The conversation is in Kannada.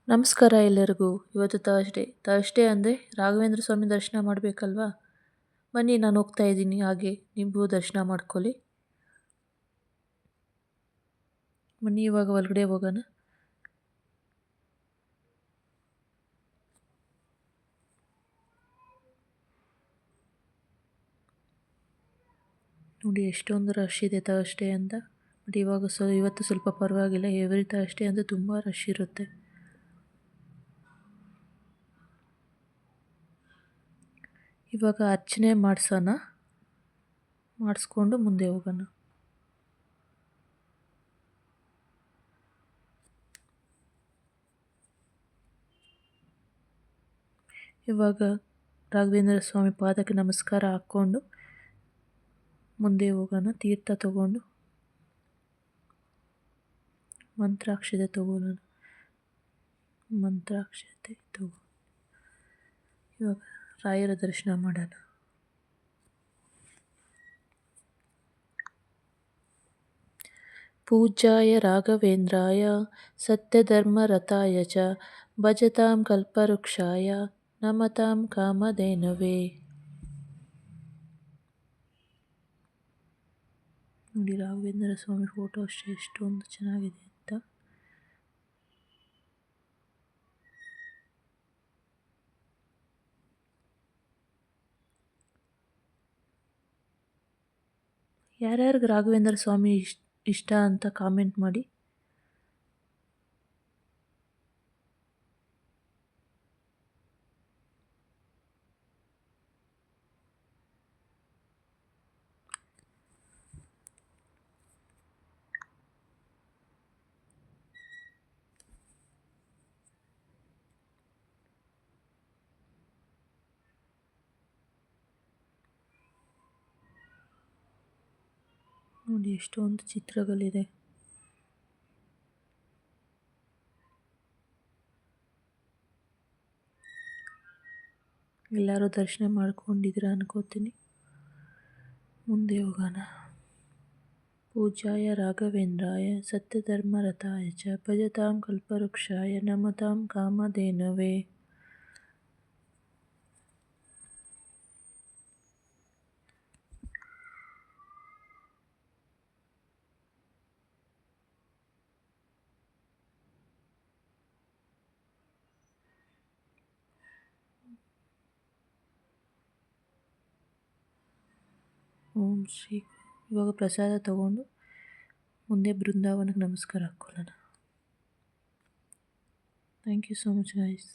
ನಮಸ್ಕಾರ ಎಲ್ಲರಿಗೂ. ಇವತ್ತು ಥರ್ಸ್ಡೇ ಅಂದರೆ ರಾಘವೇಂದ್ರ ಸ್ವಾಮಿ ದರ್ಶನ ಮಾಡಬೇಕಲ್ವಾ. ಬನ್ನಿ, ನಾನು ಹೋಗ್ತಾ ಇದ್ದೀನಿ, ಹಾಗೆ ನೀವು ದರ್ಶನ ಮಾಡ್ಕೊಳ್ಳಿ. ಬನ್ನಿ, ಇವಾಗ ಒಳಗಡೆ ಹೋಗೋಣ. ನೋಡಿ ಎಷ್ಟೊಂದು ರಶ್ ಇದೆ ಥರ್ಸ್ಡೇ ಅಂತ. ಬಟ್ ಇವತ್ತು ಸ್ವಲ್ಪ ಪರವಾಗಿಲ್ಲ. ಎವ್ರಿ ಥರ್ಸ್ಡೇ ಅಂದರೆ ತುಂಬ ರಶ್ ಇರುತ್ತೆ. ಇವಾಗ ಅರ್ಚನೆ ಮಾಡಿಸ್ಕೊಂಡು ಮುಂದೆ ಹೋಗೋಣ. ಇವಾಗ ರಾಘವೇಂದ್ರ ಸ್ವಾಮಿ ಪಾದಕ್ಕೆ ನಮಸ್ಕಾರ ಹಾಕ್ಕೊಂಡು ಮುಂದೆ ಹೋಗೋಣ. ತೀರ್ಥ ತಗೊಂಡು ಮಂತ್ರಾಕ್ಷತೆ ತಗೊಳ್ಳೋಣ. ಇವಾಗ ರಾಯರ ದರ್ಶನ ಮಾಡೋಣ. ಪೂಜ್ಯಾಯ ರಾಘವೇಂದ್ರಾಯ ಸತ್ಯಧರ್ಮರತಾಯ ಚ ಭಜತಾಂ ಕಲ್ಪವೃಕ್ಷಾಯ ನಮತಾಂ ಕಾಮಧೇನವೇ. ನೋಡಿ ರಾಘವೇಂದ್ರ ಸ್ವಾಮಿ ಫೋಟೋ ಅಷ್ಟೇ ಎಷ್ಟೊಂದು ಚೆನ್ನಾಗಿದೆ ಅಂತ. ಯಾರ್ಯಾರಿಗೆ ರಾಘವೇಂದ್ರ ಸ್ವಾಮಿ ಇಷ್ಟ ಅಂತ ಕಾಮೆಂಟ್ ಮಾಡಿ. ನೋಡಿ ಎಷ್ಟೊಂದು ಚಿತ್ರಗಳಿದೆ. ಎಲ್ಲರೂ ದರ್ಶನ ಮಾಡ್ಕೊಂಡಿದ್ದೀರಾ ಅನ್ಕೋತೀನಿ. ಮುಂದೆ ಹೋಗೋಣ. ಪೂಜ್ಯಾಯ ರಾಘವೇಂದ್ರಾಯ ಸತ್ಯಧರ್ಮರತಾಯ ಚ ಭಜತಾಂ ಕಲ್ಪವೃಕ್ಷಾಯ ನಮತಾಂ ಕಾಮಧೇನವೇ. ಓಂ ಶ್ರೀ. ಇವಾಗ ಪ್ರಸಾದ ತಗೊಂಡು ಮುಂದೆ ಬೃಂದಾವನಕ್ಕೆ ನಮಸ್ಕಾರ ಹಾಕ್ಕೊಳ್ಳೋಣ. Thank you so much guys.